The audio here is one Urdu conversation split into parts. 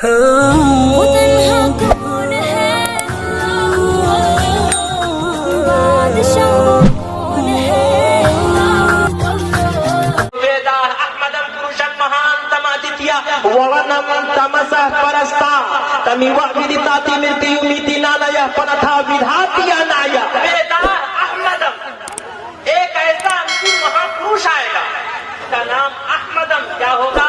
وہ تنہا کون ہے بادشاہ کون ہے ویدا احمدم پروشن مہانتمادتیا وونمن تمسہ پرستا تمیوہ ویدتاتی مرتی امیتی نانایا پنتھا ودھاتیا نایا ویدا احمدم ایک ایسا انتم مہاپروش آئے گا، اس کا نام احمدم کیا ہوگا؟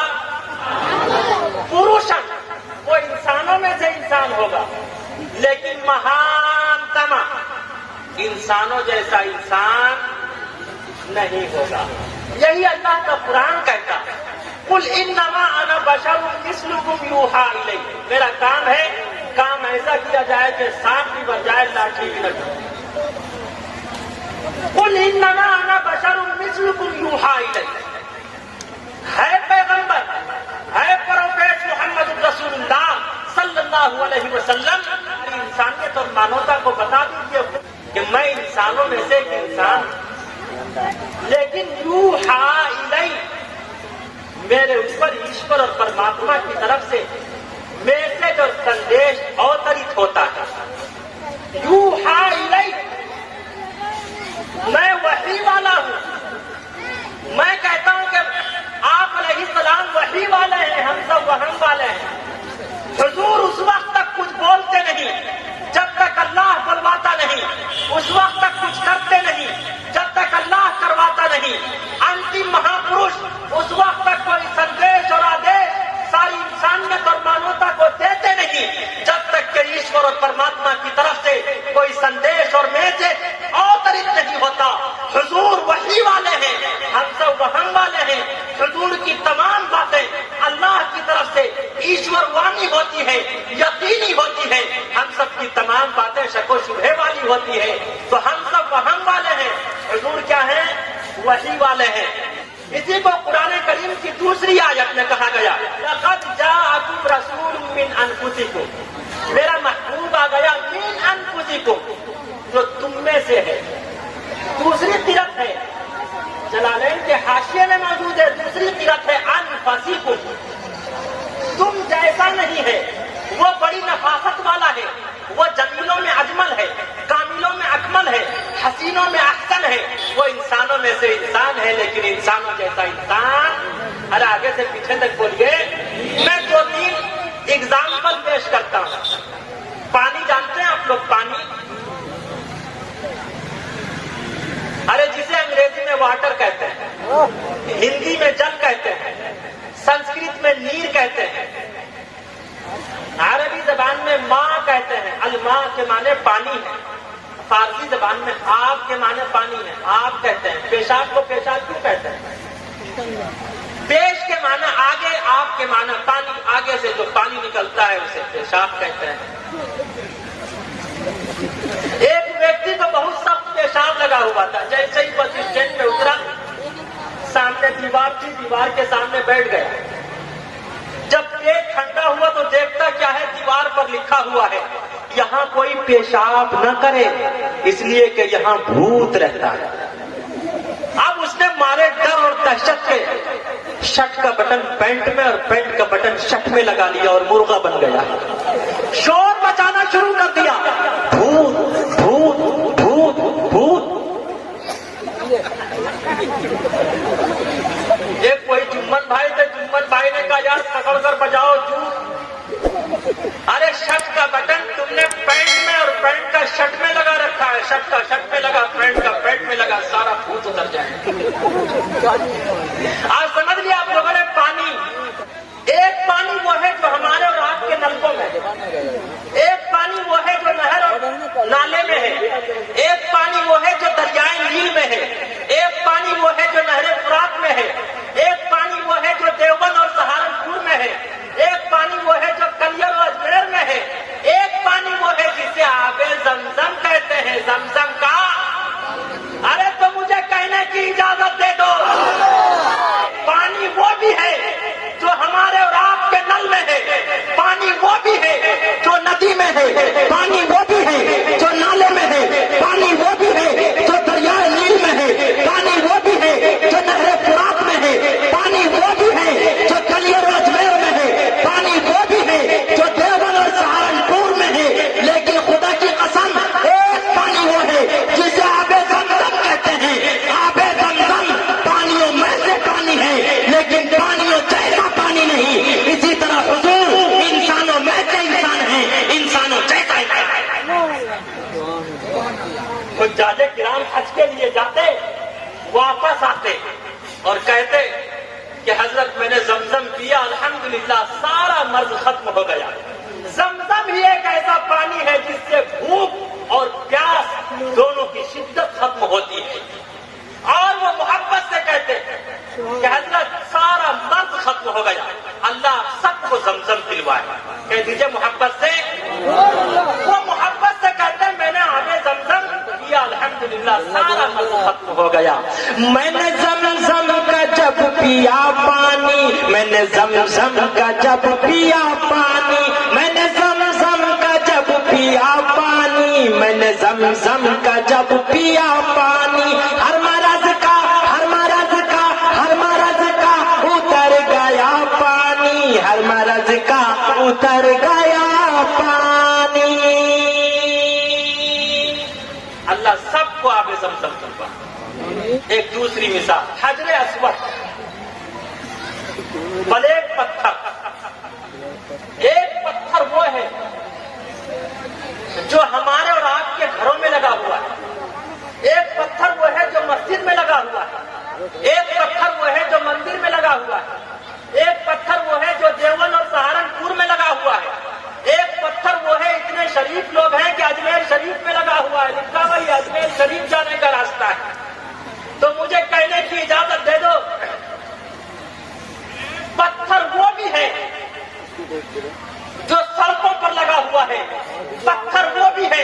پروشن، وہ انسانوں میں سے انسان ہوگا، لیکن مہانتما انسانوں جیسا انسان نہیں ہوگا۔ یہی اللہ کا قرآن کہتا ہے، قل انما انا بشر مثلکم یوحی الی، میرا کام ہے، کام ایسا کیا جائے کہ سانپ بھی بن جائے لاٹھی بھی لگ جائے۔ قل انما انا بشر مثلکم یوحی الی، ہے پیغمبر، ہے پروفیٹ محمد رسول اللہ صلی اللہ علیہ وسلم، انسانیت اور مانوتا کو بتا دیجیے کہ میں انسانوں میں سے ایک انسان ہوں، لیکن یوحی الی، میرے اوپر ایشور اور پرماتما کی طرف سے میسج اور سندیش اوترت ہوتا ہے۔ یوحی الی، میں وحی والا ہوں، میں کہتا ہوں کہ آپ علیہ السلام وحی والے ہیں، ہم سب وہم والے ہیں۔ حضور اس وقت تک کچھ بولتے نہیں جب تک اللہ بلواتا نہیں، اس وقت تک کچھ کرتے نہیں جب تک اللہ کرواتا نہیں۔ انتم مہاپروش اس وقت تک کوئی سندیش اور آدیش ساری انسانیت اور مانوتا کو دیتے نہیں جب تک کہ ایشور اور پرماتما کی طرف سے کوئی سندیش اور میسج اوترت نہیں ہوتا۔ حضور وحی والے ہیں، ہم سب وہم والے ہیں۔ حضور کی تمام باتیں اللہ کی طرف سے ایشور وانی ہوتی ہے، یقینی ہوتی ہے، ہم سب کی تمام باتیں شک و شبہ والی ہوتی ہے، تو ہم سب وہم والے ہیں، حضور کیا ہیں؟ وحی والے ہیں۔ اسی کو قرآن کریم کی دوسری آیت میں کہا گیا، لقد جاءکم رسول من انفسکم، میرا محبوب آ گیا من انفسکم، جو تم میں سے ہے۔ دوسری طرف ہے، جلالین کے حاشیے میں موجود ہے، دوسری طرف ہے انفسکم، تم جیسا نہیں ہے، وہ بڑی نفاست والا ہے، وہ جمیلوں میں اجمل ہے، کاملوں میں اکمل ہے، حسینوں میں احسن ہے، وہ انسانوں میں سے انسان ہے، لیکن انسانوں جیسا انسان۔ ارے آگے سے پیچھے تک بولیے۔ میں دو تین ایگزامپل پیش کرتا ہوں۔ پانی جانتے ہیں آپ لوگ؟ پانی، ارے جسے انگریزی میں واٹر کہتے ہیں، ہندی میں جل کہتے ہیں، سنسکرت میں نیر کہتے ہیں، عربی زبان میں ماں کہتے ہیں، الماء کے معنی پانی ہے، فارسی زبان میں آب کے معنی پانی ہے، آب کہتے ہیں۔ پیشاب کو پیشاب کیوں کہتے ہیں؟ پیش کے معنی آگے، آپ کے معنی پانی، آگے سے جو پانی نکلتا ہے اسے پیشاب کہتے ہیں۔ ایک ویکتی کو بہت سخت پیشاب لگا ہوا تھا، جیسے ہی بس اسٹینڈ پہ اترا، سامنے دیوار تھی، دیوار کے سامنے بیٹھ گیا۔ جب پیٹ ٹھنڈا ہوا تو دیکھتا کیا ہے، دیوار پر لکھا ہوا ہے یہاں کوئی پیشاب نہ کرے، اس لیے کہ یہاں بھوت رہتا ہے۔ اب اس نے مارے ڈر اور دہشت کے شرٹ کا بٹن پینٹ میں اور پینٹ کا بٹن شرٹ میں لگا لیا اور مرغا بن گیا، شور مچانا شروع کر دیا، بھوت بھوت بھوت بھوت۔ ایک کوئی جمن بھائی تھے، جمن بھائی نے کہا یار پکڑ کر بجاؤ جھوٹ۔ ارے شرٹ کا بٹن تم نے پینٹ میں اور پینٹ کا شرٹ میں لگا رکھا ہے، شرٹ کا شرٹ میں لگا، پینٹ کا پینٹ میں لگا، سارا بھوت اتر جائے۔ آج سمجھ لیا آپ لوگوں نے پانی۔ ایک پانی وہ ہے جو ہمارے اور آپ کے نلکوں میں ہے، ایک پانی وہ ہے جو نہر اور نالے میں ہے، ایک پانی وہ ہے جو دریائے نیل میں ہے، ایک پانی وہ ہے جو نہر فرات میں ہے، ایک پانی وہ ہے جو دیوبند اور سہارنپور میں ہے، ایک پانی وہ ہے جو کلیئر اور اجمیر میں ہے، ایک پانی وہ ہے جسے آب زمزم کہتے ہیں، زمزم کا۔ ارے تو مجھے کہنے کی اجازت دے دو، حج کے لیے جاتے، واپس آتے اور کہتے کہ حضرت میں نے زمزم پیا، الحمدللہ سارا مرض ختم ہو گیا۔ زمزم ہی ایک ایسا پانی ہے جس سے بھوک اور پیاس دونوں کی شدت ختم ہوتی ہے، اور وہ محبت سے کہتے کہ حضرت سارا مرض ختم ہو گیا، اللہ سب کو زمزم پلوائے۔ کہہ دیجیے محبت سے، وہ محبت سے کہتے ہیں میں نے آگے زمزم پیا، الحمدللہ سارا مرض ختم ہو گیا۔ میں نے زمزم کا جب پیا پانی، میں نے زمزم کا جب پیا پانی، میں نے زمزم کا جب پیا پانی، میں نے زمزم کا جب پیا پانی، ہر مرض کا ہر مرض کا ہر مرض کا اتر گیا پانی، ہر مرض کا اتر گیا پانی۔ اللہ سب کو آب زمزم پلوائے۔ ایک دوسری مثال، حجر اسود، بلیک پتھر، ایک پتھر وہ ہے جو ہمارے اور آپ کے گھروں میں لگا ہوا ہے، ایک پتھر وہ ہے جو مسجد میں لگا ہوا ہے، ایک پتھر وہ ہے جو مندر میں لگا ہوا ہے، ایک پتھر وہ ہے جو دیوبند اور سہارنپور میں لگا ہوا ہے، ایک پتھر وہ ہے اتنے شریف لوگ ہیں کہ اجمیر شریف میں لگا ہوا ہے، لکھا ہوا یہ اجمیر شریف جانے کا راستہ ہے۔ تو مجھے کہنے کی اجازت دے دو، پتھر وہ بھی ہے جو سڑکوں پر لگا ہوا ہے، پتھر وہ بھی ہے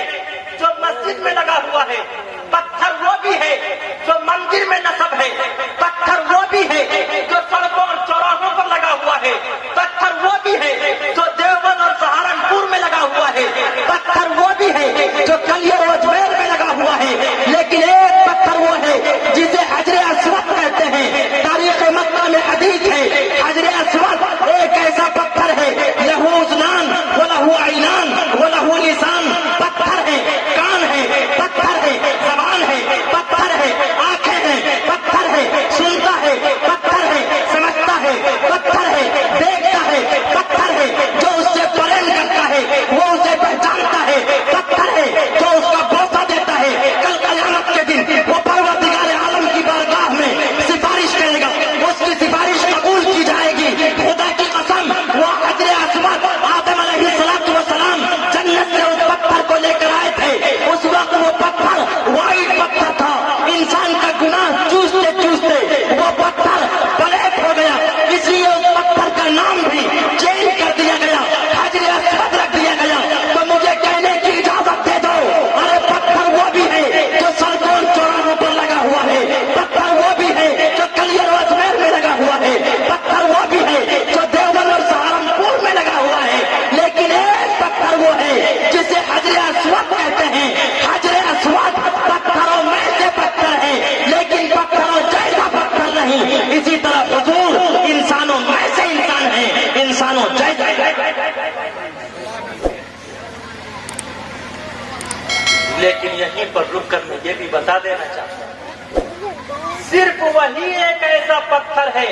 جو مسجد میں لگا ہوا ہے، پتھر وہ بھی ہے جو مندر میں نصب ہے، پتھر وہ بھی ہے جو سڑکوں اور چوراہوں پر لگا ہوا ہے، پتھر وہ بھی ہے جو دیوبند اور سہارنپور میں لگا ہوا ہے، پتھر وہ بھی ہے جو کلیہ اور اجمیر میں لگا ہوا ہے، لیکن ایک پتھر وہ ہے جسے حجر اسود کہتے ہیں۔ تاریخ مکہ میں حدیث ہے، حجر اسود ایک ایسا پتھر ہے، لہو اذنان ولہو عینان ولہو لسان، پتھر ہے، کان ہے، پتھر ہے، زبان ہے، پتھر ہے، آنکھیں ہیں، پتھر ہے، سنتا ہے، پتھر ہے، سمجھتا ہے، پتھر ہے، دیکھتا ہے، پتھر ہے، جو اس سے پرہیز کرتا ہے وہ اسے پہچانتا ہے، پتھر ہے جو اس کا بوسہ دیتا ہے، کل قیامت کے دن وہ پروردگار عالم کی بارگاہ میں سفارش کرے گا، اس کی سفارش قبول کی جائے گی۔ خدا کی قسم، وہ حجر اسود آدم علیہ السلام جنت سے اس پتھر کو لے کر آئے تھے، اس وقت وہ پتھر وائٹ پتھر تھا، انسان کا گناہ چوستے چوستے وہ پتھر بلیک ہو گیا، اس لیے اس پتھر کا نام بھی چینج کر دیا گیا، حجر اسود رکھ دیا گیا۔ تو مجھے کہنے کی اجازت دے دو، ارے پتھر وہ بھی ہے جو سڑکوں اور چوراہوں پر لگا ہوا ہے، پتھر وہ بھی ہے جو کلیہ اور اجمیر میں لگا ہوا ہے، پتھر وہ بھی ہے جو دیوبند اور سہارنپور میں لگا ہوا ہے، لیکن ایک پتھر وہ ہے جسے حجر اسود کہتے ہیں۔ حجر اسود پتھروں میں سے پتھر ہے، لیکن پتھروں جیسا پتھر نہیں۔ اسی طرح حضور انسانوں میں سے انسان ہے، انسانوں جیسا۔ لیکن یہیں پر رک کر میں یہ بھی بتا دینا چاہتا ہوں، صرف وہی ایک ایسا پتھر ہے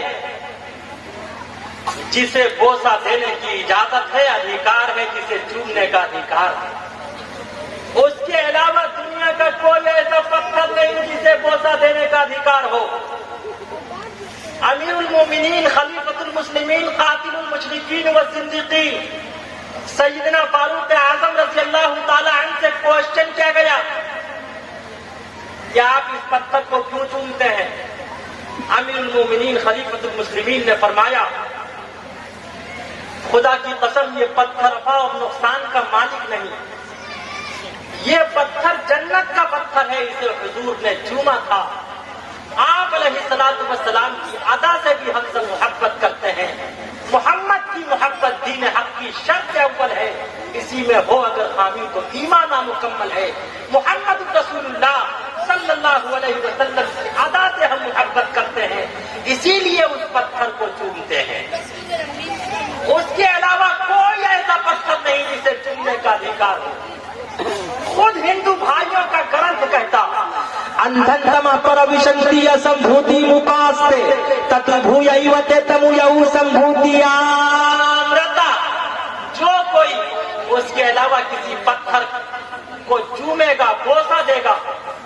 جسے بوسہ دینے کی اجازت ہے، ادھیکار ہے، جسے چومنے کا ادھیکار ہے۔ اس کے علاوہ دنیا کا کوئی ایسا پتھر نہیں جسے بوسہ دینے کا ادھیکار ہو۔ امیر المومنین، خلیفۃ المسلمین، قاتل المشرکین والزندیقین سیدنا فاروق اعظم رضی اللہ تعالی عنہ سے کوشچن کیا گیا کہ آپ اس پتھر کو کیوں چومتے ہیں؟ امیر المومنین خلیفۃ المسلمین نے فرمایا، خدا کی قسم یہ پتھر نفع اور نقصان کا مالک نہیں، یہ پتھر جنت کا پتھر ہے، اسے حضور نے چوما تھا۔ آپ علیہ السلام کی ادا سے بھی ہم سب محبت کرتے ہیں۔ محمد کی محبت دین حق کی شرط اول ہے، اسی میں ہو اگر خامی تو ایمان نامکمل ہے۔ محمد رسول اللہ صلی اللہ علیہ وسلم کی ادا سے ہم محبت کرتے ہیں، اسی لیے اس پتھر کو چومتے ہیں۔ اس کے علاوہ کوئی ایسا پتھر نہیں جسے چومنے کا ادھیکار ہو۔ خود ہندو بھائیوں کا گرنتھ کہتا، ಅಂಧಂತಮ ಪರವಿಶಂತಿಯ ಸಂಭೂತಿ ಮುಪಾಸ್ತೆ ತತ್ ಭೂಯೈವತೆ ತಮುಯೌ ಸಂಭೂತಿಯ جو کوئی اس کے علاوہ کسی پتھر کو چومے گا، بوسہ دے گا،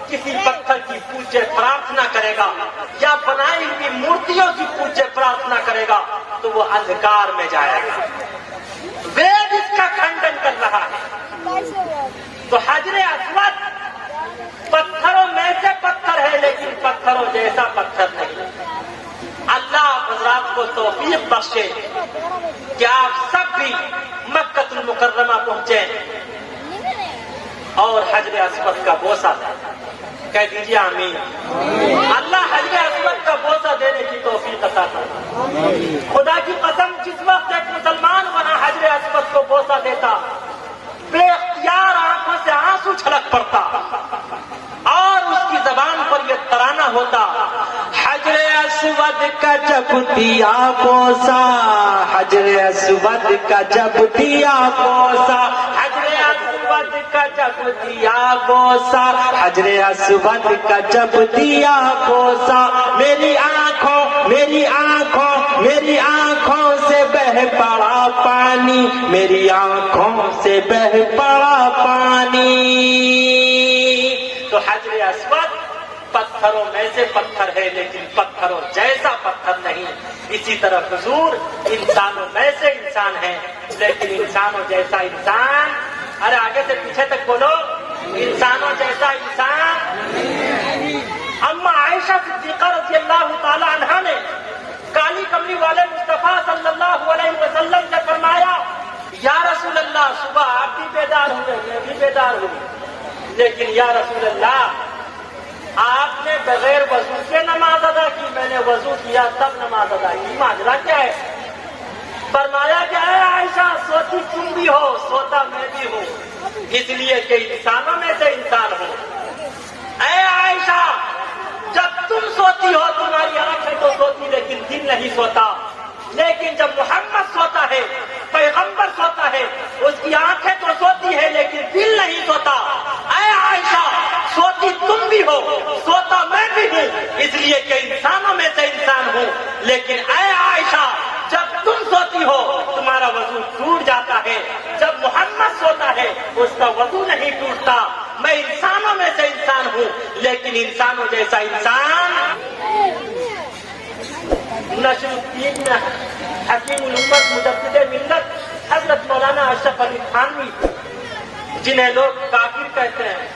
کسی پتھر کی پوجے پرارتھنا کرے گا یا بنائی ہوئی مورتیوں کی پوجے پرارتھنا کرے گا تو وہ اندھکار میں جائے گا۔ وید اس کا کھنڈن کر رہا ہے۔ تو حجر اسود پتھروں میں سے پتھر ہے لیکن پتھروں جیسا پتھر نہیں۔ اللہ حضرات کو توفیق بخشے کہ آپ سب بھی مکہ المکرمہ پہنچے اور حجر اسود کا بوسہ کہہ دیجیے آمین۔ اللہ حجر اسود کا بوسہ دینے کی توفیق عطا فرمائے۔ خدا کی قسم جس وقت ایک مسلمان وہاں حجر اسود کو بوسہ دیتا بے اختیار آنکھوں سے آنسو چھلک پڑتا اور اس کی زبان پر یہ ترانہ ہوتا، حجر اسود کا جب دیا بوسہ، حجر اسود کا جب دیا بوسہ، حجر اسود کا جب دیا بوسہ، حجر اسود کا جب دیا بوسہ، میری آنکھوں میری آنکھوں میری آنکھوں سے بہ پڑا پانی، میری آنکھوں سے بہ پڑا پانی۔ تو حجر اسود پتھروں میں سے پتھر ہے لیکن پتھروں جیسا پتھر نہیں۔ اسی طرح حضور انسانوں میں سے انسان ہے لیکن انسانوں جیسا انسان، ارے آگے سے پیچھے تک بولو، انسانوں جیسا انسان۔ اما عائشہ صدیقہ رضی اللہ تعالی عنہا نے کالی کملی والے مصطفیٰ صلی اللہ علیہ وسلم سے فرمایا، یا رسول اللہ صبح آپ بھی بیدار ہوئے میں بھی بیدار ہوئی، لیکن یا رسول اللہ آپ نے بغیر وضو کے نماز ادا کی، میں نے وضو کیا تب نماز ادا کی، ماجرا کیا ہے؟ فرمایا کہ اے عائشہ سوتی تم بھی ہو سوتا میں بھی ہوں، اس لیے کہ انسانوں میں سے انسان ہوں۔ اے عائشہ جب تم سوتی ہو تمہاری آنکھیں تو سوتی لیکن دل نہیں سوتا، لیکن جب محمد سوتا ہے، پیغمبر سوتا ہے، اس کی آنکھیں تو سوتی ہے لیکن دل نہیں سوتا۔ اے عائشہ سوتی تم بھی ہو سوتا میں بھی ہوں، اس لیے کہ انسانوں میں سے انسان ہوں، لیکن اے عائشہ جب تم سوتی ہو تمہارا وضو ٹوٹ جاتا ہے، جب محمد سوتا ہے اس کا وضو نہیں ٹوٹتا۔ میں انسانوں میں سے انسان ہوں لیکن انسانوں جیسا انسان۔ نشر الدین میں حکیم الامت مجدد ملت حضرت مولانا اشرف علی تھانوی، جنہیں لوگ کافر کہتے ہیں،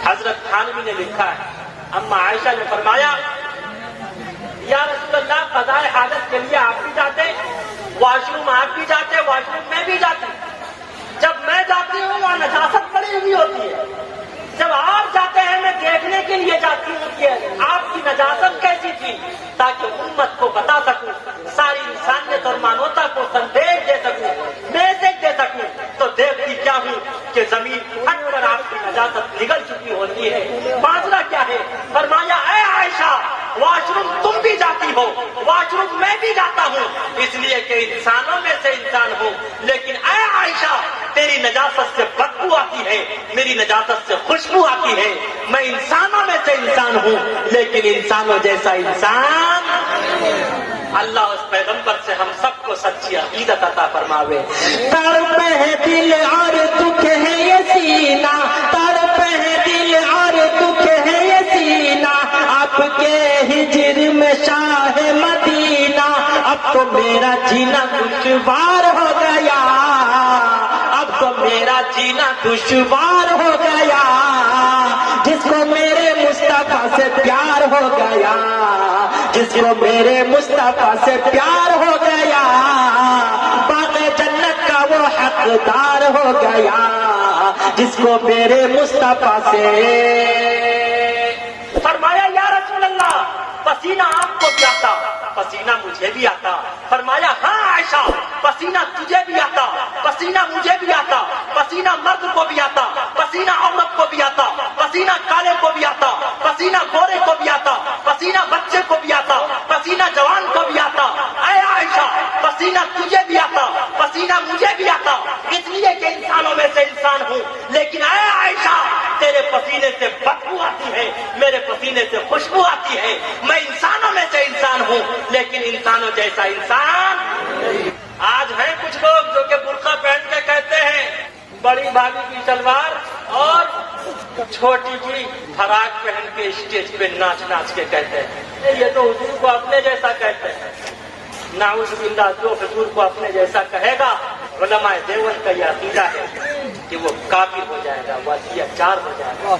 حضرت تھانوی نے لکھا ہے، اما عائشہ نے فرمایا، یا رسول اللہ قضاء حاجت کے لیے آپ بھی جاتے، واش روم آپ بھی جاتے، واش روم میں بھی جاتی، جب میں جاتی ہوں وہاں نجاست پڑی ہوئی ہوتی ہے، جب آپ جاتے ہیں میں دیکھنے کے لیے جاتی ہوں کہ آپ کی نجاست کیسی تھی تاکہ امت کو بتا سکوں، ساری انسانیت اور مانوتا کو سندیش دے سکوں، میسج دے سکوں۔ تو دیکھتی کیا ہوں کہ زمین پھٹ کر آپ کی نجاست نگل چکی ہوتی ہے۔ ماجرا کیا ہے؟ فرمایا اے عائشہ واش روم تم بھی جاتی ہو، واش روم میں بھی جاتا ہوں، اس لیے کہ انسانوں میں سے انسان ہوں، لیکن اے عائشہ تیری نجاست سے بدبو آتی ہے، میری نجاست سے خوشبو آتی ہے۔ میں انسانوں میں سے انسان ہوں لیکن انسانوں جیسا انسان۔ اللہ اس پیغمبر سے ہم سب کو سچی عقیدت عطا فرماوے۔ تڑپ ہے دل اور دکھ ہے یہ سینہ، تڑپ ہے دل اور دکھ ہے یہ سینہ، آپ کے ہجر میں شاہ مدینہ، اب تو میرا جینا دشوار ہو گیا، اب تو میرا جینا دشوار ہو گیا، جس کو میرے مصطفیٰ سے پیار ہو گیا، جس کو میرے مصطفیٰ سے پیار ہو گیا، باغ جنت کا وہ حقدار ہو گیا، جس کو میرے مصطفیٰ سے۔ فرمایا یا رسول اللہ پسینہ آپ کو بھی آتا، پسینہ مجھے بھی آتا۔ فرمایا ہاں عائشہ پسینہ تجھے بھی آتا، پسینہ مجھے بھی آتا، پسینہ مرد کو بھی آتا، پسینہ عورت کو بھی آتا، پسینہ کالے کو بھی آتا، پسینہ گورے کو بھی آتا، پسینہ بچے کو بھی آتا، پسینہ جوان کو بھی آتا۔ اے عائشہ پسینہ تجھے بھی آتا، پسینہ مجھے بھی آتا، اس لیے کہ انسانوں میں سے انسان ہوں، لیکن اے عائشہ تیرے پسینے سے بدبو آتی ہے، میرے پسینے سے خوشبو آتی ہے۔ میں انسانوں میں سے انسان ہوں لیکن انسانوں جیسا انسان۔ آج ہیں کچھ لوگ جو کہ برقع پہن کے کہتے ہیں بڑی بھابھی کی شلوار چھوٹی بڑی فراق پہن کے اسٹیج پہ ناچ ناچ کے کہتے ہیں یہ تو حضور کو اپنے جیسا کہتے ہیں. نعوذ باللہ جو حضور کو اپنے جیسا کہے گا علماء دیوبند کا یہ عقیدہ ہے کہ وہ کافر ہو جائے گا, وسیعت جار ہو جائے گا.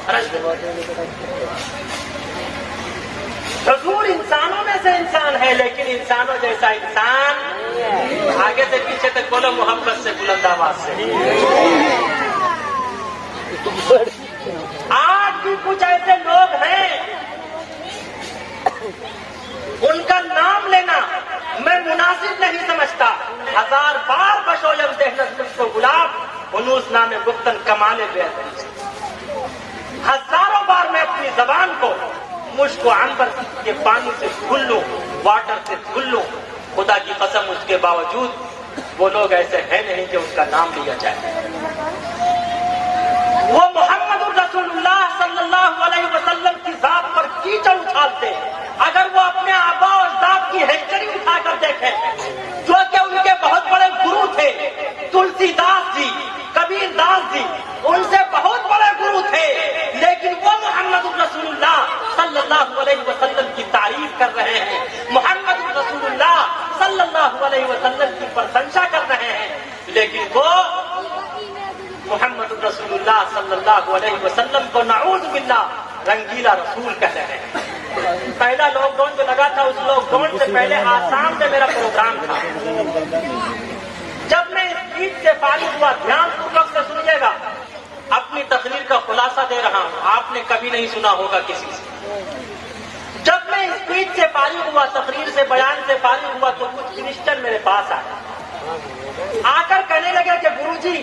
حضور انسانوں میں سے انسان ہے لیکن انسانوں جیسا انسان. آگے سے پیچھے تک بولو محبت سے بلند آواز سے. آج بھی کچھ ایسے لوگ ہیں ان کا نام لینا میں مناسب نہیں سمجھتا. 1000 بار بشویم دہنت مجھ کو گلاب انوس نام گفتن کمالے بیت. ہزاروں بار میں اپنی زبان کو مشک و عنبر کے پانی سے دھل لوں, واٹر سے دھل لوں, خدا کی قسم اس کے باوجود وہ لوگ ایسے ہیں نہیں کہ ان کا نام لیا جائے. وہ محمد الرسول اللہ صلی اللہ علیہ وسلم کی ذات پر کیچڑ اچھالتے. اگر وہ اپنے آبا و اجداد کی ہسٹری اٹھا کر دیکھیں جو کہ ان کے بہت بڑے گرو تھے, تلسی داس جی, کبیر داس جی, ان سے بہت بڑے گرو تھے, لیکن وہ محمد الرسول اللہ صلی اللہ علیہ وسلم کی تعریف کر رہے ہیں, محمد الرسول اللہ صلی اللہ علیہ وسلم کی پرشنسا کر رہے ہیں, لیکن وہ محمد الرسول اللہ صلی اللہ علیہ وسلم کو نعوذ باللہ رنگیلا رسول کہہ رہے ہیں. پہلا لاک ڈاؤن جو لگا تھا اس لاک ڈاؤن سے پہلے آسام میں میرا پروگرام تھا. جب میں اس گیت سے فارغ ہوا, دھیان پوروک سے سنیے گا, اپنی تقریر کا خلاصہ دے رہا ہوں, آپ نے کبھی نہیں سنا ہوگا کسی سے. جب میں اس گیت سے فارغ ہوا, تقریر سے, بیان سے فارغ ہوا, تو کچھ کرسچن میرے پاس آئے, آ کر کہنے لگے کہ گرو جی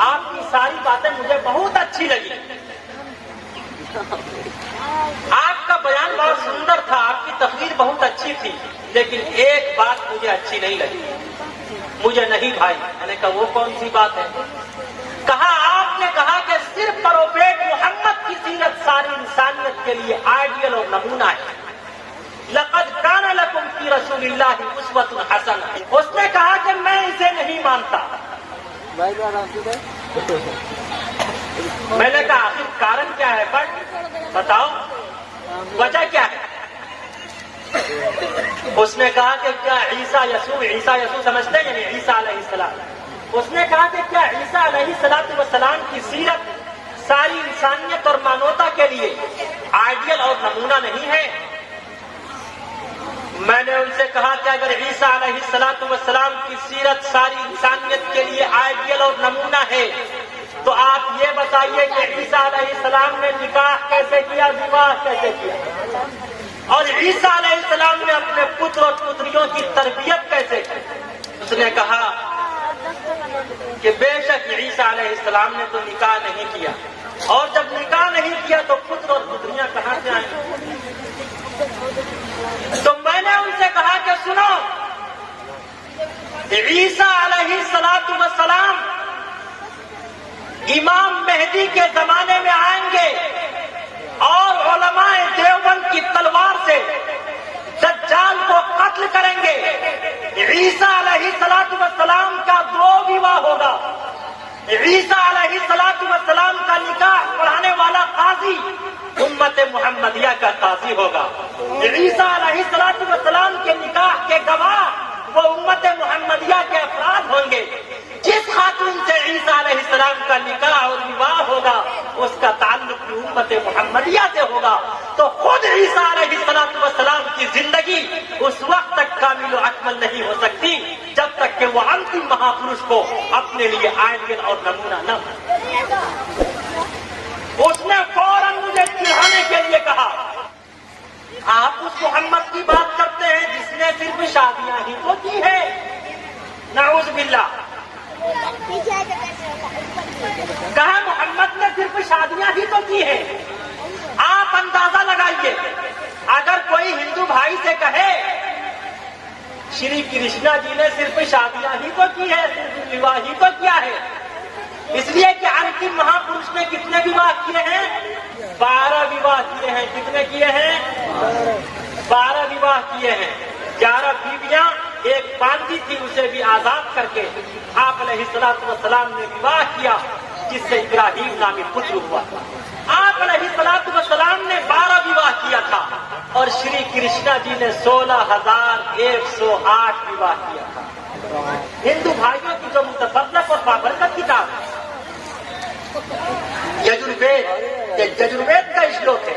آپ کی ساری باتیں مجھے بہت اچھی لگی, آپ کا بیان بہت سندر تھا, آپ کی تقریر بہت اچھی تھی, لیکن ایک بات مجھے اچھی نہیں لگی, مجھے نہیں بھائی. میں نے کہا وہ کون سی بات ہے؟ کہا آپ نے کہا کہ صرف پروفیٹ محمد کی سیرت ساری انسانیت کے لیے آئیڈیل اور نمونہ ہے. لقد کان لکم فی رسول اللہ اسوۃ حسنہ. اس نے کہا کہ میں اسے نہیں مانتا. میں نے کہا آخر کارن کیا ہے, بٹ بتاؤ وجہ کیا ہے؟ اس نے کہا کہ کیا عیسیٰ یسوع سمجھتے ہیں, یعنی عیسیٰ علیہ السلام. اس نے کہا کہ کیا عیسیٰ علیہ السلام کی سیرت ساری انسانیت اور مانوتا کے لیے آئیڈیل اور نمونہ نہیں ہے؟ میں نے ان سے کہا کہ اگر عیسیٰ علیہ السلام کی سیرت ساری انسانیت کے لیے آئیڈیل اور نمونہ ہے تو آپ یہ بتائیے کہ عیسیٰ علیہ السلام نے نکاح کیسے کیا, وواہ کیسے کیا, اور عیسیٰ علیہ السلام نے اپنے پتر اور پتریوں کی تربیت کیسے کی؟ اس نے کہا کہ بے شک عیسیٰ علیہ السلام نے تو نکاح نہیں کیا, اور جب نکاح نہیں کیا تو پتر اور پتریاں کہاں سے آئیں؟ تو میں نے ان سے کہا کہ سنو, عیسیٰ علیہ السلام امام مہدی کے زمانے میں آئیں گے اور علماء دیوبند کی تلوار سے دجال کو قتل کریں گے. عیسیٰ علیہ السلام کا 2 وواہ ہوگا. عیسیٰ علیہ السلام کا نکاح پڑھانے والا قاضی امت محمدیہ کا قاضی ہوگا. عیسیٰ علیہ السلام کے نکاح کے گواہ وہ امت محمدیہ کے افراد ہوں گے. جس خاتون سے عیسیٰ علیہ السلام کا نکاح اور وواہ ہوگا اس کا تعلق بھی امت محمدیہ سے ہوگا. تو خود عیسیٰ علیہ السلام کی زندگی اس وقت تک کامل و اکمل نہیں ہو سکتی جب تک کہ وہ انتم مہاپروش کو اپنے لیے آئیڈیل اور نمونہ نہ ہو. اس نے فوراً مجھے چڑھانے کے لیے کہا, آپ اس محمد کی بات کرتے ہیں جس نے صرف شادیاں ہی تو کی ہے. نعوذ باللہ. کہا محمد نے صرف شادیاں ہی تو کی ہیں. آپ اندازہ لگائیے, اگر کوئی ہندو بھائی سے کہے شری کرشنا جی نے صرف شادیاں ہی تو کی ہے, صرف وواہ ہی تو کیا ہے, اس لیے کہ انتم مہاپروش نے کتنے وواہ کیے ہیں؟ 12 وواہ کیے ہیں. کتنے کیے ہیں؟ 12 وواہ کیے ہیں. 11 بیویاں, ایک باندھی تھی اسے بھی آزاد کر کے آپ علیہ السلام نے وواہ کیا. جس سے ابراہیم نامی پتر ہوا تھا. آپ علیہ السلام نے 12 وواہ کیا تھا اور شری کرشنا جی نے 16,108 وواہ کیا تھا. ہندو بھائیوں کی جو متفرق اور بابرکت کتاب ہے یجروید کا شلوک ہے.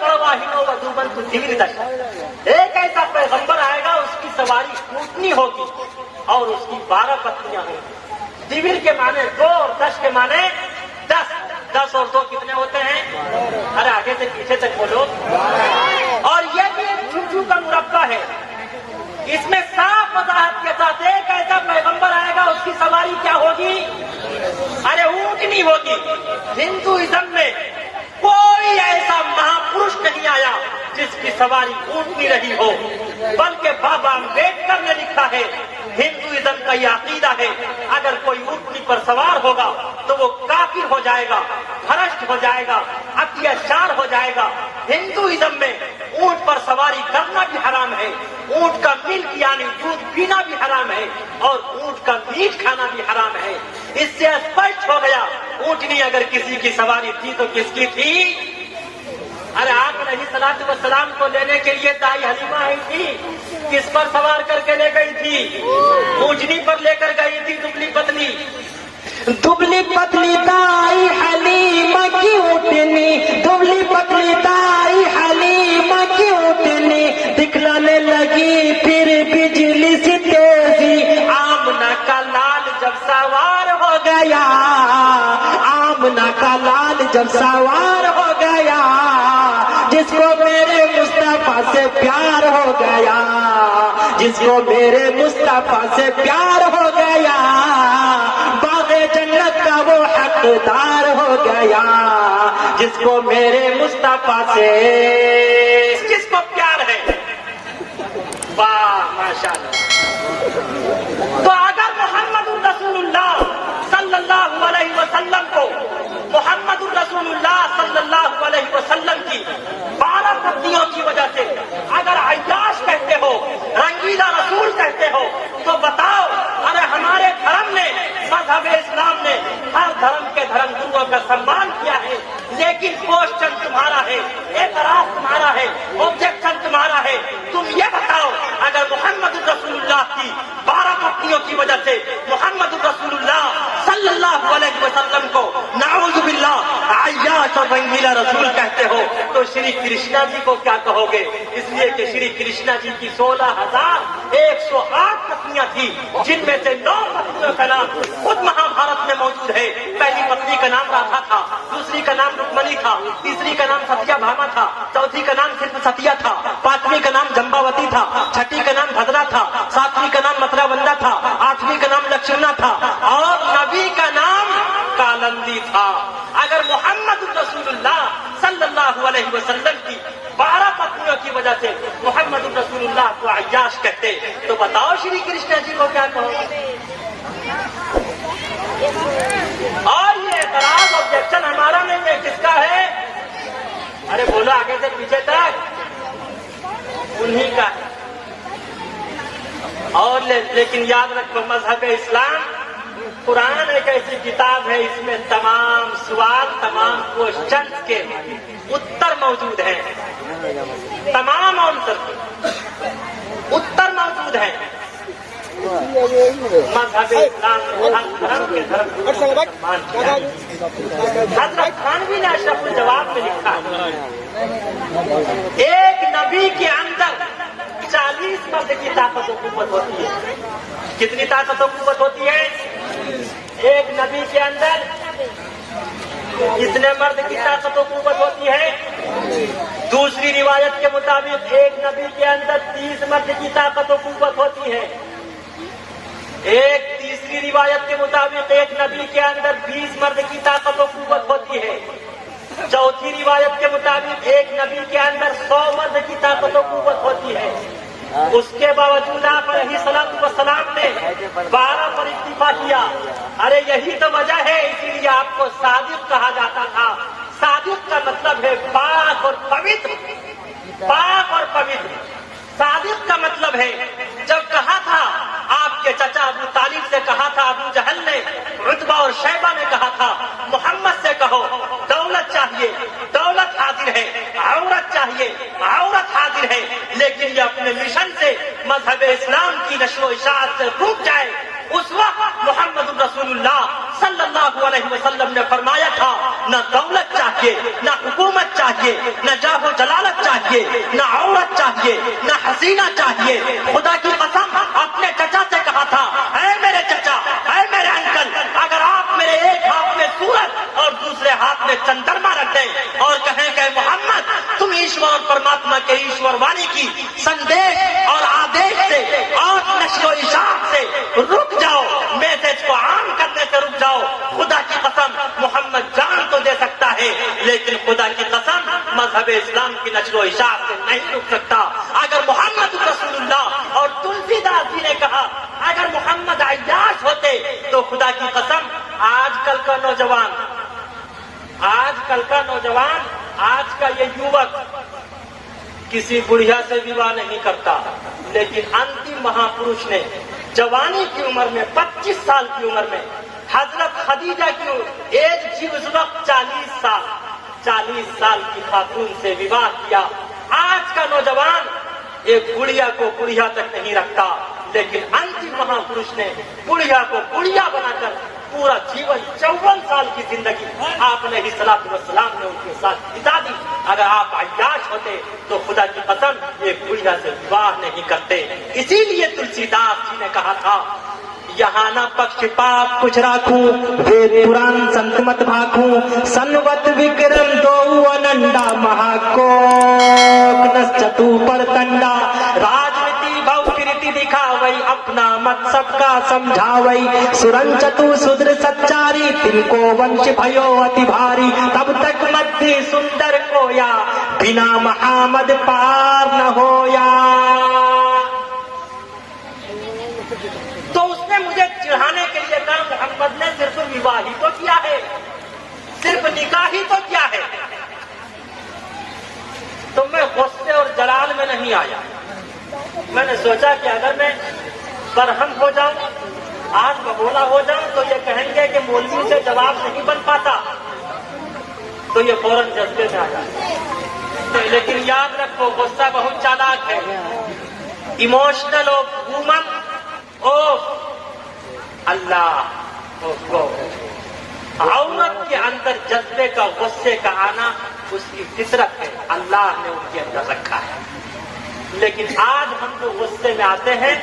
پرواہینو ودوبنتو دیوردش. ایک ایسا پیغمبر آئے گا اس کی سواری اونٹنی ہوگی اور اس کی 12 پتنیاں ہوں گی. دیور کے معنی 2 اور دش کے معنی 10. 10 اور 2 کتنے ہوتے ہیں؟ ارے آگے سے پیچھے تک بولو. اور یہ بھی ایک چھوٹو کا مربع ہے. اس میں صاف وضاحت کے ساتھ ایک ایسا پیغمبر آئے گا اس کی سواری کیا ہوگی؟ ارے اونٹنی ہوگی. ہندوازم میں کوئی ایسا مہاپروش نہیں آیا جس کی سواری اونٹنی رہی ہو، بلکہ بابا امبیڈکر نے لکھا ہے ہندوازم کا یہ عقیدہ ہے اگر کوئی اونٹنی پر سوار ہوگا تو وہ کافر ہو جائے گا، بھرشٹ ہو جائے گا، اتیاچار ہو جائے گا. ہندوازم میں اونٹ پر سواری کرنا بھی حرام ہے، اونٹ کا ملک یعنی دودھ پینا بھی حرام ہے اور اونٹ کا میٹ کھانا بھی حرام ہے. اس سے اسپشٹ ہو گیا اونٹنی اگر کسی کی سواری تھی تو کس کی تھی؟ ارے آپ علیہ السلام کو لینے کے لیے دائی حلیمہ آئی تھی، کس پر سوار کر کے لے گئی تھی؟ اونٹنی پر لے کر گئی تھی. دبلی پتلی دائی حلیمہ کی اونٹنی، دبلی پتلی دائی حلیمہ کی اونٹنی دکھلانے لگی پھر بجلی سی تیزی. آمنہ کا لال جب سوار ہو گیا، آمنہ کا لال جب سوار ہو گیا، جس کو میرے مصطفیٰ سے پیار ہو گیا، جس کو میرے مصطفیٰ سے پیار ہو گیا، باغ جنت کا وہ حقدار ہو گیا، جس کو میرے مصطفیٰ سے. کس کو پیار ہے؟ واہ ماشاءاللہ. تو اگر محمد الرسول اللہ صلی اللہ علیہ وسلم کو محمد الرسول اللہ صلی اللہ علیہ وسلم کی 12 پتنیوں کی وجہ سے اگر عیاش کہتے ہو، رنگیلا رسول کہتے ہو، تو بتاؤ ارے ہمارے دھرم نے، مذہب اسلام نے ہر دھرم کے دھرم گروؤں کا سمان کیا ہے، لیکن کوشچن تمہارا ہے، اعتراض تمہارا ہے، آبجیکشن تمہارا ہے. تم یہ بتاؤ اگر محمد الرسول اللہ کی 12 پتنیوں کی وجہ سے محمد الرسول اللہ صلی اللہ علیہ وسلم کو نعوذ باللہ عیاش اور رنگیلا رسول کہتے ہو تو شری کرشنا جی کو کیا کہو گے؟ اس لیے کہ شری کرشنا جی کی 16,108 پتنیاں تھی، جن میں سے 9 پتنیوں کا نام خود مہابھارت میں موجود ہے. پہلی پتنی کا نام رادھا تھا، دوسری کا نام رکمنی تھا، تیسری کا نام ستیا بھاما تھا، چوتھی کا نام صرف ستیا تھا، پانچویں کا نام جمباوتی تھا، چھٹی کا نام بھدرا تھا، ساتویں کا نام مترا وندا تھا، آٹھویں کا نام لکشمنا تھا اور نبی کا نام کالندی تھا. اگر محمد الرسول اللہ صلی اللہ علیہ وسلم کی 12 پتنیوں کی وجہ سے محمد الرسول اللہ کو عیاش کہتے تو بتاؤ شری کرشنا جی کو کیا کہو گے؟ اور یہ اعتراض آبجیکشن ہمارا نہیں ہے، کس کا ہے؟ ارے بولو آگے سے پیچھے تک، انہی کا ہے. اور لیکن یاد رکھو مذہب اسلام قرآن ایک ایسی کتاب ہے اس میں تمام سوال، تمام کوشچن کے اتر موجود ہیں، تمام آنسر کے اتر موجود ہیں. مذہب اسلام حضرت تھانوی نے اشرف الجواب میں لکھا ایک نبی کے اندر 40 مرد کی طاقت و قوت ہوتی ہے. کتنی طاقت و قوت ہوتی ہے؟ ایک نبی کے اندر کتنے مرد کی طاقت و قوت ہوتی ہے؟ دوسری روایت کے مطابق ایک نبی کے اندر 30 مرد کی طاقت و قوت ہوتی ہے. ایک تیسری روایت کے مطابق ایک نبی کے اندر 20 مرد کی طاقت و قوت ہوتی ہے. چوتھی روایت کے مطابق ایک نبی کے اندر 100 مرد کی طاقت و قوت ہوتی ہے. اس کے باوجود آپ علیہ السلام نے 12 پر اکتفا کیا. ارے یہی تو وجہ ہے، اسی لیے آپ کو صادق کہا جاتا تھا. صادق کا مطلب ہے پاک اور پوتر، پاک اور پوتر. صادق کا مطلب ہے جب کہا تھا آپ کے چچا ابو طالب سے کہا تھا ابو جہل نے عتبہ اور شیبہ کہا محمد سے کہو دولت چاہیے دولت حاضر ہے، عورت چاہیے عورت حاضر ہے، لیکن یہ اپنے مشن سے مذہب اسلام کی نشر و اشاعت سے روک جائے۔ اس وقت محمد رسول اللہ صلی اللہ علیہ وسلم نے فرمایا تھا نہ دولت چاہیے نہ حکومت چاہیے نہ جاہ و جلالت چاہیے نہ عورت چاہیے نہ حسینہ چاہیے۔ خدا کی قسم اپنے چچا سے کہا تھا اے میرے چچا اے میرے انکل، اگر آپ میرے ایک ہاتھ میں سورج اور دوسرے ہاتھ میں چندرما رکھ دیں اور کہیں کہ محمد تم ایشور پرماتما کے ایشور وانی کی سندیش اور آدیش سے اور نشر و اشاعت سے رک جاؤ، میسج کو عام کرنے سے رک جاؤ، خدا کی قسم محمد جان تو دے سکتا ہے لیکن خدا کی قسم مذہب اسلام کی نشر و اشاعت سے نہیں رک سکتا۔ اگر محمد رسول اللہ اور تلسی داس جی نے کہا اگر محمد عیاش ہوتے تو خدا کی قسم آج کل کا نوجوان آج کا یہ یوک کسی بڑھیا سے وواہ نہیں کرتا، لیکن انتم مہا پروش نے جوانی کی عمر میں 25 سال کی عمر میں حضرت خدیجہ کی ایج تھی اس وقت 40 سال کی خاتون سے وواہ کیا۔ آج کا نوجوان ایک بڑھیا کو بڑھیا تک نہیں رکھتا، لیکن انتم مہا پروش نے بڑھیا کو بڑھیا بنا کر پورا جیون 54 سال کی زندگی آپ نے الصلوۃ والسلام نے ان کے ساتھ بتا دی۔ اگر آپ عیاش ہوتے تو خدا کی قسم ایک بڑھیا سے وواہ نہیں کرتے۔ اسی لیے تلسی داس جی نے کہا تھا یہاں نہ پکش پاپ کچھ راکھوں وید پران سنت مت بھاکھوں سنوت وکرم دو اننڈا مہاکوک نس چتو پر تنڈا راجنیتی بھو کریتی دکھاوئی اپنا مت سب کا سمجھاوئی سرن چتو سدر سچاری تم کو ونش بھیو اتی بھاری تب تک مدھی سندر کویا بنا محمد پار نہ ہویا۔ تو اس نے مجھے چڑھانے کے لیے کہا محمد نے صرف وواہ ہی تو کیا ہے، صرف نکاح ہی تو کیا ہے۔ تو میں غصے اور جلال میں نہیں آیا، میں نے سوچا کہ اگر میں برہم ہو جاؤں آج ببولا ہو جاؤں تو یہ کہیں گے کہ مولوی سے جواب نہیں بن پاتا، تو یہ فوراً جذبے میں آیا۔ لیکن یاد رکھو غصہ بہت چالاک ہے، ایموشنل ہو حکومت اللہ عورت کے اندر جذبے کا غصے کا آنا اس کی فطرت ہے، اللہ نے ان کے اندر رکھا ہے۔ لیکن آج ہم جو غصے میں آتے ہیں،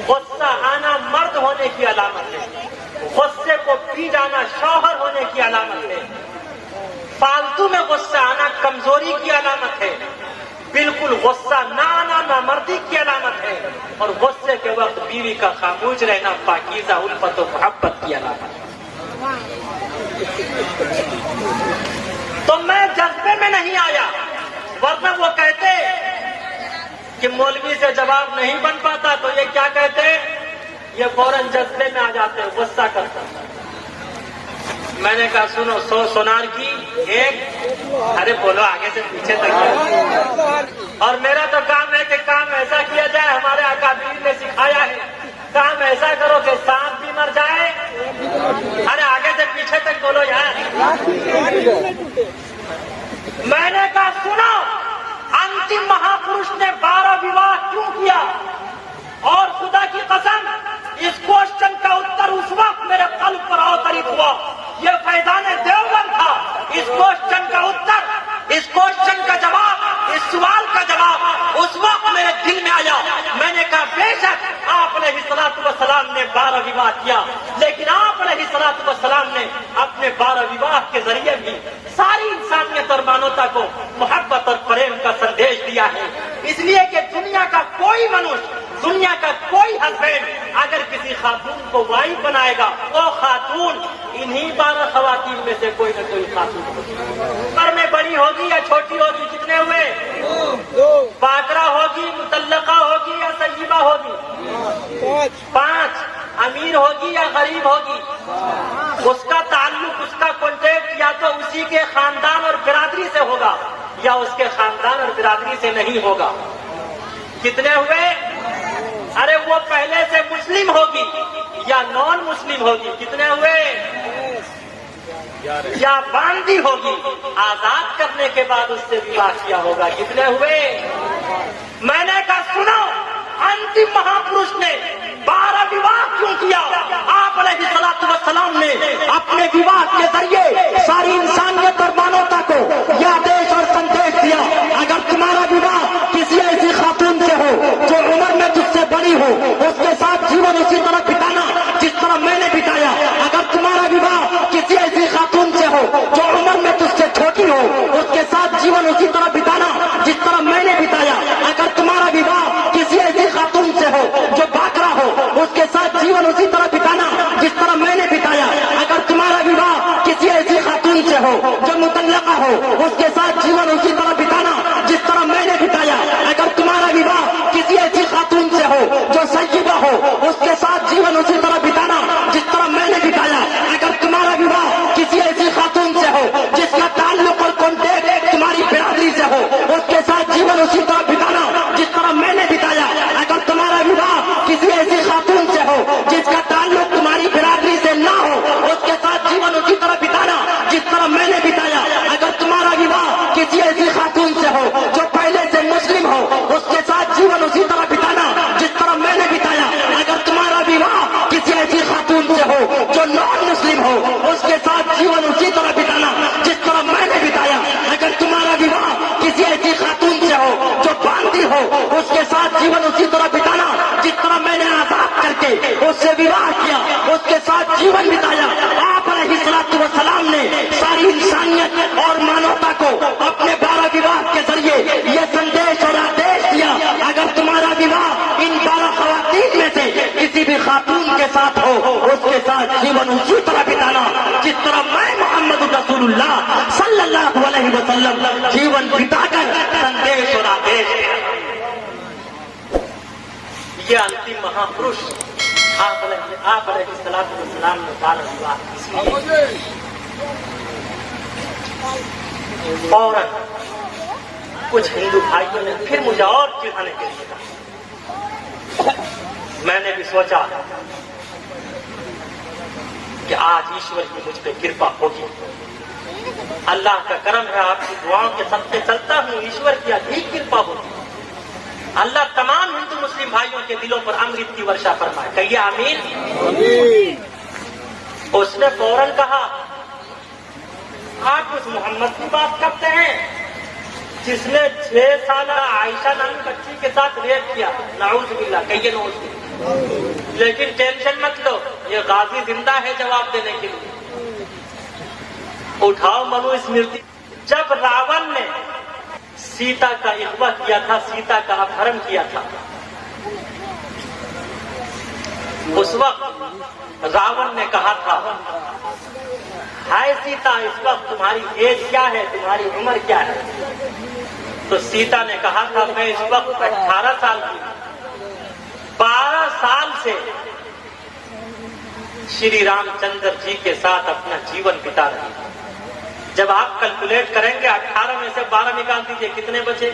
غصہ آنا مرد ہونے کی علامت ہے، غصے کو پی جانا شوہر ہونے کی علامت ہے، فالتو میں غصہ آنا کمزوری کی علامت ہے، بالکل غصہ نہ آنا نامردی کی علامت ہے، اور غصے کے وقت بیوی کا خاموش رہنا پاکیزہ الفت و محبت کی علامت ہے۔ تو میں جذبے میں نہیں آیا، ورنہ وہ کہتے کہ مولوی سے جواب نہیں بن پاتا تو یہ کیا کہتے، یہ فوراً جذبے میں آ جاتے غصہ کرتا۔ میں نے کہا سنو 100 سونار کی ایک، ارے بولو آگے سے پیچھے تک، اور میرا تو کام ہے کہ کام ایسا کیا جائے ہمارے اکابرین نے سکھایا ہے، کام ایسا کرو کہ سانپ بھی مر جائے، ارے آگے سے پیچھے تک بولو یار۔ میں نے کہا سنو انتم مہا پروش نے 12 وواہ کیوں کیا، اور خدا کی قسم اس کوشچن کا اتر اس وقت میرے قلب پر اوترت ہوا، یہ فیضان دیوبند تھا۔ اس کوشچن کا اتر، اس کوشچن کا جواب، اس سوال کا جواب اس وقت میرے دل میں آیا۔ میں نے کہا بے شک آپ علیہ الصلوۃ والسلام نے 12 وواہ کیا، لیکن آپ علیہ الصلوۃ والسلام نے اپنے 12 وواہ کے ذریعے بھی ساری انسانیت اور مانوتا کو محبت اور پریم کا سندیش دیا ہے۔ اس لیے کہ دنیا کا کوئی منوش، دنیا کا کوئی ہسبینڈ اگر کسی خاتون کو وائف بنائے گا، وہ خاتون انہی 12 خواتین میں سے کوئی نہ کوئی خاتون ہوگی، عمر میں بڑی ہوگی یا چھوٹی ہوگی، کتنے ہوئے، باقرہ ہوگی، مطلقہ ہوگی یا سیبہ ہوگی، 5، امیر ہوگی یا غریب ہوگی، اس کا تعلق، اس کا کانٹیکٹ یا تو اسی کے خاندان اور برادری سے ہوگا یا اس کے خاندان اور برادری سے نہیں ہوگا۔ کتنے ہوئے، ارے وہ پہلے سے مسلم ہوگی یا نان مسلم ہوگی، کتنے ہوئے، یا باندھی ہوگی، آزاد کرنے کے بعد اس سے وواہ کیا ہوگا۔ کتنے ہوئے؟ میں نے کہا سنو، انتم مہاپروش نے 12 وواہ کیوں کیا؟ آپ علیہ الصلوۃ والسلام نے اپنے وواہ کے ذریعے ساری انسانیت اور مانوتا کو یہ آدیش اور سندیش دیا، اگر تمہارا وواہ کسی ایسی خاتون سے ہو جو عمر میں تجھ سے بڑی ہو، اس کے ساتھ جیون اسی طرح بتانا جس طرح میں نے بتایا۔ اگر تمہارا وواہ کسی ایسی خاتون سے ہو جو عمر میں تجھ سے چھوٹی ہو، اس کے ساتھ جیون اسی طرح بتانا جس طرح میں نے بتایا۔ اگر تمہارا وواہ کسی ایسی خاتون سے ہو جو باکرا ہو، اس کے ساتھ جیون اسی طرح بتانا جس طرح میں نے بتایا۔ اگر تمہارا وواہ کسی ایسی خاتون سے ہو جو مطلقہ ہو، اس کے ساتھ جیون اسی طرح بتانا جس طرح میں نے بتایا۔ اگر تمہارا وواہ کسی ایسی خاتون سے ہو جو سیدہ ہو، اس کے ساتھ جیون اسی طرح بتانا جس طرح میں نے بتایا۔ اگر تمہارا وواہ کسی ایسی خاتون سے ہو جس کا تعلق اور کانٹیکٹ تمہاری برادری سے ہو، اس کے ساتھ جیون اسی طرح بتانا جس طرح میں نے بتایا۔ اگر تمہارا وواہ کسی ایسی خاتون سے ہو جس کا تعلق تمہاری برادری سے نہ ہو، اس کے ساتھ جیون اسی طرح بتانا جس طرح میں نے بتایا۔ اگر تمہارا وواہ کسی ایسی خاتون سے ہو جو پہلے سے مسلم ہو، اس کے ساتھ جیون اسی طرح بتانا جس طرح میں نے بتایا۔ اگر تمہارا وواہ کسی ایسی خاتون سے ہو جو نان مسلم ہو، اس کے ساتھ جیون اسی طرح بتانا جس طرح میں نے بتایا۔ اگر تمہارا وواہ کسی ایسی خاتون سے ہو جو باندھی ہو، اس کے ساتھ جیون اسی طرح بتانا جس طرح میں نے آزاد کر کے اس سے وواہ کیا، اس کے ساتھ جیون بتایا۔ آپ علیہ الصلوۃ والسلام نے ساری انسانیت اور مانوتا کو اپنے 12 وواہ کے ذریعے یہ سندیش اور آدیش دیا، اگر تمہارا وواہ ان 12 خواتین میں سے کسی بھی خاتون کے ساتھ ہو، اس کے ساتھ جیون اسی طرح بتانا جس طرح میں محمد رسول اللہ صلی اللہ علیہ وسلم جیون بتا کر سندیش اور آدیش دیا۔ یہ انتم مہاپروش آپ علیہ الصلوۃ والسلام نے 12 وواہ اس لیے فوراً کچھ ہندو بھائیوں نے پھر مجھے اور چڑھانے کے لیے کہا۔ میں نے بھی سوچا کہ آج ایشور کی مجھ پہ کرپا ہوگی، اللہ کا کرم ہے، آپ کی دعاؤں کے صدقے چلتا ہوں، ایشور کی ادھک کرپا ہوگی، اللہ تمام ہندو مسلم بھائیوں کے دلوں پر امرت کی ورشا فرمائے۔ کہیے آمین۔ اس نے فوراً کہا آپ اس محمد کی بات کرتے ہیں جس نے 6 سالہ عائشہ نامی بچی کے ساتھ ریپ کیا؟ نعوذ باللہ، کہیے نعوذ باللہ۔ لیکن ٹینشن مت لو، یہ غازی زندہ ہے جواب دینے کے لیے۔ اٹھاؤ منو اسمرتی۔ جب راون نے سیتا کا اغوا کیا تھا، سیتا کا اپہرن کیا تھا، اس وقت راون نے کہا تھا ہائے سیتا، اس وقت تمہاری ایج کیا ہے، تمہاری عمر کیا ہے؟ تو سیتا نے کہا تھا میں اس وقت 18 سال کی، 12 سال سے شری رام چندر جی کے ساتھ اپنا جیون بتا رہی ہے۔ جب آپ کیلکولیٹ کریں گے 18 میں سے 12 نکال دیجئے، کتنے بچے؟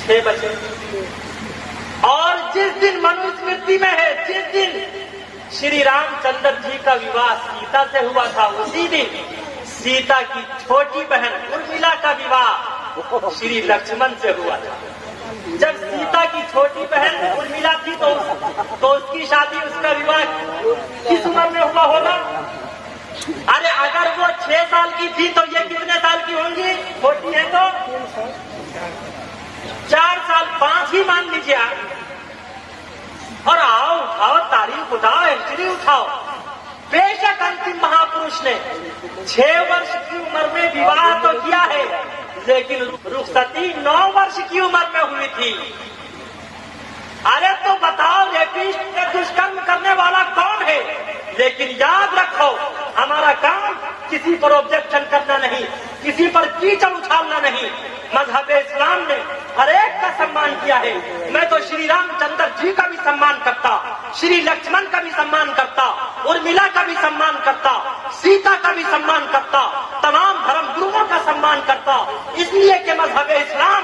6 بچے۔ اور جس دن منو اسمرتی میں ہے، جس دن شری رام چندر جی کا وواہ سیتا سے ہوا تھا، اسی دن سیتا کی چھوٹی بہن ارملا کا وواہ شری لکشمن سے ہوا تھا۔ جب سیتا کی چھوٹی بہن ارملا تھی تو اس کی شادی، اس کا وواہ کس عمر میں ہوا ہوگا؟ ارے اگر وہ 6 سال کی تھی تو یہ کتنے سال کی ہوں گی؟ چھوٹی ہے تو 4 سال، 5 ہی مان لیجیے آپ۔ اور آؤ اٹھاؤ، تاریخ اٹھاؤ، ہسٹری اٹھاؤ۔ بے شک انتم مہاپروش نے 6 ورش کی عمر میں وواہ تو کیا ہے، لیکن رخصتی 9 ورش کی عمر میں ہوئی تھی۔ ارے تو بتاؤ ریپسٹ میں دشکرم کرنے والا کون ہے؟ لیکن یاد رکھو ہمارا کام کسی پر آبجیکشن کرنا نہیں، کسی پر کیچڑ اچھالنا نہیں۔ مذہب اسلام نے ہر ایک کا سمان کیا ہے۔ میں تو شری رام چندر جی کا بھی سمان کرتا، شری لکشمن کا بھی سمان کرتا، ارملا کا بھی سمان کرتا، سیتا کا بھی سمان کرتا، تمام دھرم گروؤں کا سمان کرتا، اس لیے کہ مذہب اسلام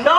9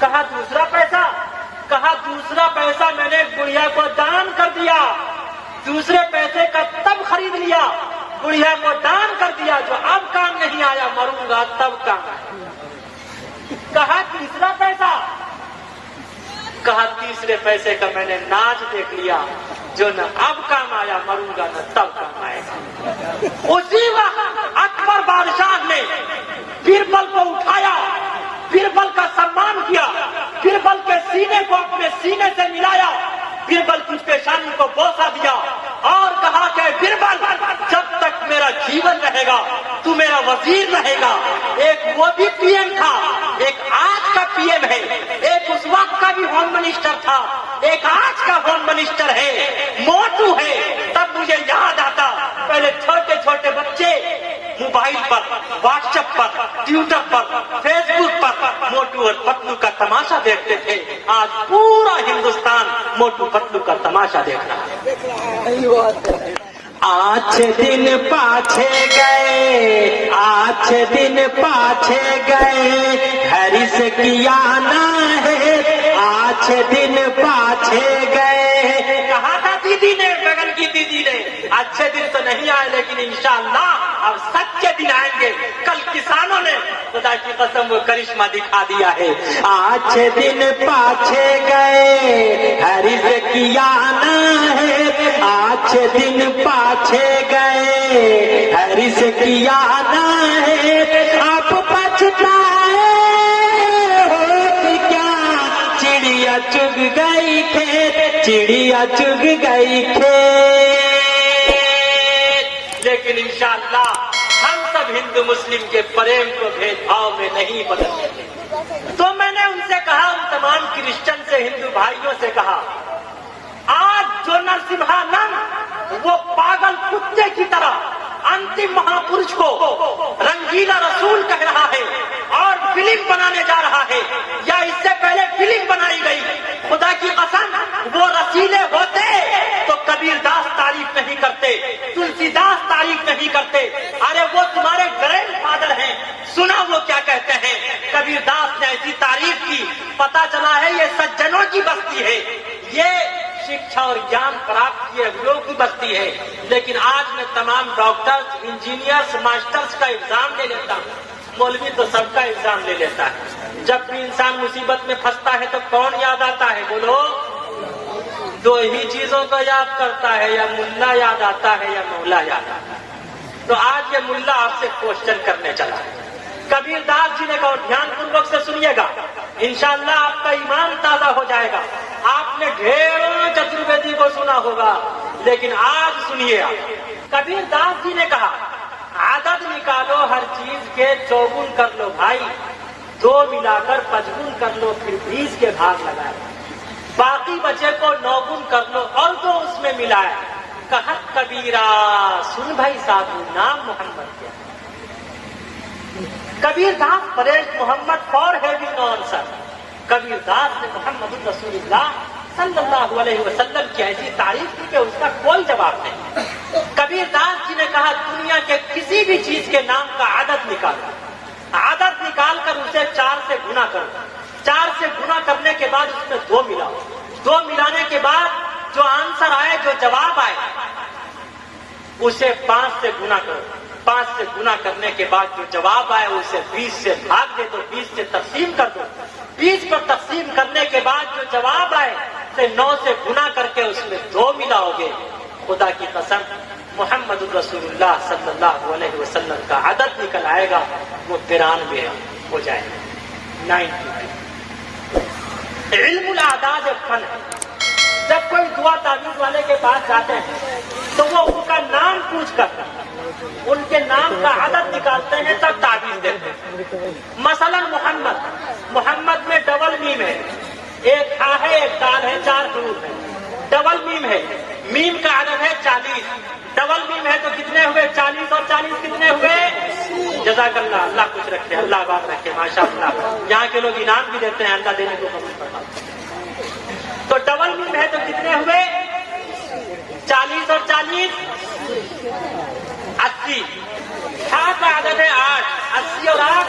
کہا دوسرا پیسہ؟ کہا دوسرا پیسہ میں نے گڑیا کو دان کر دیا، دوسرے پیسے کا تب خرید لیا، گڑیا کو دان کر دیا، جو اب کام نہیں آیا مروں گا تب کام آیا۔ کہا تیسرا پیسہ؟ کہا تیسرے پیسے کا میں نے ناچ دیکھ لیا، جو نہ اب کام آیا مروں گا نہ تب کام آئے گا۔ اسی وقت اکبر بادشاہ نے بربل کو اٹھایا، بربل کا سمان کیا، بربل کے سینے کو اپنے سینے سے ملایا، بربل کی پیشانی کو بوسہ دیا اور کہا کہ بربل جب تک میرا جیون رہے گا تو میرا وزیر رہے گا۔ ایک وہ بھی پی ایم تھا، ایک آج کا پی ایم ہے، ایک اس وقت کا بھی ہوم منسٹر تھا، ایک آج کا ہوم منسٹر ہے، موٹو ہے۔ تب مجھے یاد آتا پہلے چھوٹے چھوٹے بچے موبائل پر، واٹس ایپ پر، ٹویٹر پر، فیس بک پر موٹو اور پتلو کا تماشا دیکھتے تھے۔ آج پورا ہندوستان موٹو پتلو کا تماشا دیکھ رہا ہے۔ آج دن پاچھے گئے، آج دن پاچھے گئے، ہرس کیا نہ ہے، آج دن پاچھے گئے۔ کہا تھا دیدی نے، بغل کی دیدی نے اچھے دن تو نہیں آئے لیکن انشاءاللہ اب سچے دن آئیں گے۔ کل کسانوں نے خدا کی قسم وہ کرشمہ دکھا دیا ہے۔ آج دن پاچھے گئے، ہرس کیا نہ ہے، آج دن پاچھے گئے، ہرس کیا نہ ہے، اب پچھتائے ہوت کیا، چڑیا چگ گئی کھیت، چڑیا چگ گئی کھیت۔ لیکن انشاءاللہ ہم سب ہندو مسلم کے پریم کو بھید بھاؤ میں نہیں بدلتے تھے۔ تو میں نے ان سے کہا، ان تمام کرسچن سے، ہندو بھائیوں سے کہا، آج جو نرسمہا نند وہ پاگل کتے کی طرح انتم مہاپرش کو رنگیلا رسول کہہ رہا ہے اور فلم بنانے جا رہا ہے، یا اس سے پہلے فلم بنائی گئی، خدا کی قسم وہ رسیلے ہوتے تو کبیر داس تعریف نہیں کرتے، تلسی داس تعریف نہیں کرتے۔ ارے وہ تمہارے گرینڈ فادر ہیں، سنا وہ کیا کہتے ہیں۔ کبیر داس نے ایسی تعریف کی، پتا چلا ہے یہ سجنوں کی بستی ہے، یہ شکشا اور گیان پراپت کیے ہوئے کی بستی ہے۔ لیکن آج میں تمام ڈاکٹرز، انجینئرز، ماسٹرز کا ایگزام لے لیتا ہوں، مولوی تو سب کا ایگزام لے لیتا ہے۔ جب بھی انسان مصیبت میں پھنستا ہے تو کون یاد آتا ہے؟ بولو، دو ہی چیزوں کو یاد کرتا ہے، یا ملا یاد آتا ہے یا مولا یاد آتا ہے۔ تو آج یہ ملا آپ سے کوشچن کرنے چلا ہے۔ کبیر داس جی نے کہا، دھیان پوروک سے سنیے گا، انشاءاللہ آپ کا ایمان تازہ ہو جائے گا۔ آپ نے ڈھیروں چترویدی کو سنا ہوگا لیکن آج سنیے آپ۔ کبیر داس جی نے کہا، عدد نکالو ہر چیز کے، چوگن کر لو بھائی، دو ملا کر پچگن کر لو، پھر 20 کے بھاگ لگائے، باقی بچے کو 9 گن کر لو اور دو اس میں ملائے۔ کہت کبیرہ، سن بھائی سادھو، نام محمد کیا؟ کبیر داس پریش محمد فار ہیونگ آنسر۔ کبیر داس نے محمد رسول اللہ صلی اللہ علیہ وسلم کی ایسی تعریف کی کہ اس کا کوئی جواب نہیں۔ کبیر داس جی نے کہا، دنیا کے کسی بھی چیز کے نام کا عدد نکالو، عدد نکال کر اسے 4 سے گنا کرو، 4 سے گنا کرنے کے بعد اس میں 2 ملاؤ، 2 ملانے کے بعد جو آنسر آئے، جو جواب آئے، اسے 5 سے گنا کرو، 5 سے گنا کرنے کے بعد جو جواب آئے اسے 20 سے بھاگ دے دو، 20 سے تقسیم کر دو، 20 پر تقسیم کرنے کے بعد جو جواب آئے اسے 9 سے گنا کر کے اس میں 2 ملاؤ گے۔ خدا کی قسم محمد رسول اللہ صلی اللہ علیہ وسلم کا عدد نکل آئے گا، وہ 93 ہو جائے گا، 92۔ علم الاعداد ایک فن ہے۔ جب کوئی دعا تعویذ والے کے پاس جاتے ہیں تو وہ ان کا نام پوچھ کر ان کے نام کا عدد نکالتے ہیں، تب تعویذ دیتے ہیں۔ مثلا محمد میں ڈبل میم ہے، ایک ہا ہے، ایک دال ہے، 4 حروف ہے، ڈبل میم ہے، میم کا عدد ہے 40، ڈبل میم ہے تو کتنے ہوئے؟ 40 اور 40 کتنے ہوئے؟ جزاک اللہ، اللہ کچھ رکھے، اللہ آباد رکھے، ماشاء اللہ۔ یہاں کے لوگ انعام بھی دیتے ہیں، اللہ دینے کو قبول فرمائے۔ تو ڈبل میم ہے تو کتنے ہوئے؟ 40 اور 40 80۔ ہا کا عدد ہے 8، 80 اور 8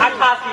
88।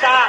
4।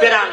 92।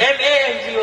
MANGO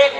1,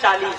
40।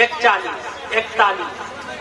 41। 41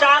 4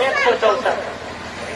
164।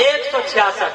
166।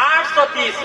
830।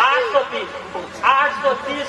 830। 830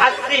80।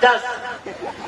10।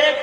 1,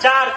4,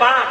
5,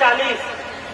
40।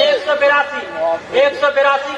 182। 182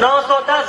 910।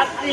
80।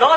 9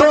2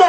2